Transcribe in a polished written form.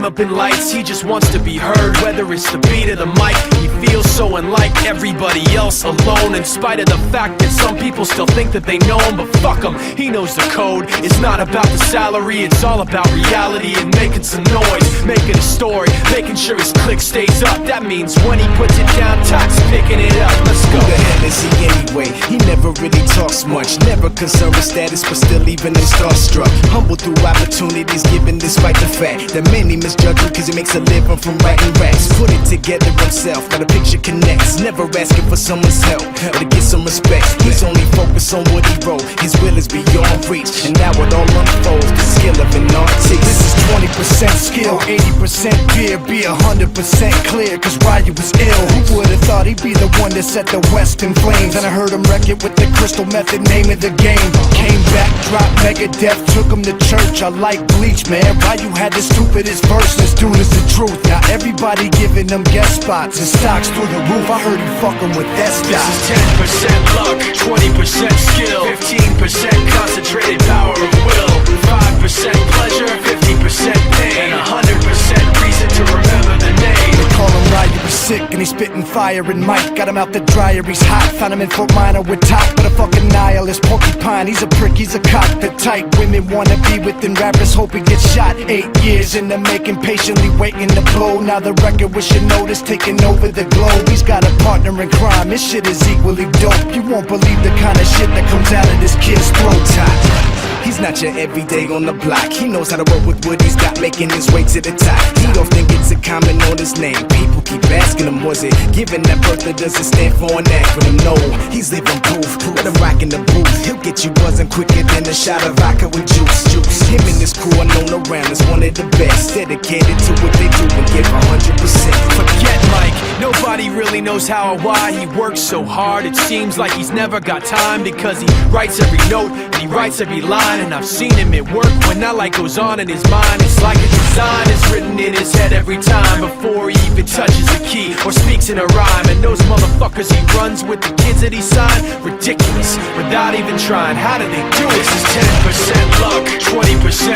fame up in lights, he just wants to be heard. Whether it's the beat or the mic, he feels so unlike everybody else, alone. In spite of the fact that some people still think that they know him, but fuck him, he knows the code. It's not about the salary, it's all about reality and making some noise, making a story, making sure his click stays up. That means when he puts it down, Tox picking it up. Let's go. Who the hell is he anyway? He never really talks much, never concerned with status, but still even him starstruck. Humble through opportunities given despite the fact that many misjudge him cause he makes a living from writing raps. Put it together himself, now the picture connects. Never asking for someone's help or to get some respect. He's only focused on what he wrote. His will is beyond reach, and now it all unfolds. The skill of an artist. This is 20% skill, 80% fear. Be 100% clear, cause Ryu was ill. Who would've thought he'd be the one that set the West in flames? And I heard him wreck it with the Crystal Method, name of the game. Came back, dropped Megadeth, took him to church. I like Bleach, man. Ryu had the stupidest verses, dude is the truth. Now everybody giving them guest spots and stocks through the roof. I heard he fucking with that stock. This is 10% luck, 20% skill, 15% concentrated power of will, 5% pleasure, 50% pain, and 100% reason to remember the name. They call him Ryu, he's sick and he's spitting fire and Mike got him out the dryer, he's hot. Found him in Fort Minor with Top, but a fucking nihilist porcupine. He's a prick, he's a cock, the type women wanna be within. Rappers hope he gets shot. 8 years in the making, patiently waiting to blow. Now the record with your notice taking over the globe. He's got a partner in crime, this shit is equally dope. You won't believe the kind of shit that comes out of this kid's throat. He's not your everyday on the block. He knows how to work with what he's got, making his way to the top. He don't think it's a comment on his name. People keep asking him, was it given that birth or does it stand for an acronym? No, he's living proof. Let him rock in the booth. He'll get you buzzing quicker than a shot of vodka with juice. Him and his crew are known around as one of the best, dedicated to what they do and give 100%. Forget Mike, nobody really knows how or why he works so hard. It seems like he's never got time, because he writes every note and he writes every line. And I've seen him at work when that light goes on in his mind. It's like a design is written in his head every time, before he even touches a key or speaks in a rhyme. And those motherfuckers he runs with, the kids that he signed, ridiculous, without even trying. How do they do it? This is 10% luck, 20%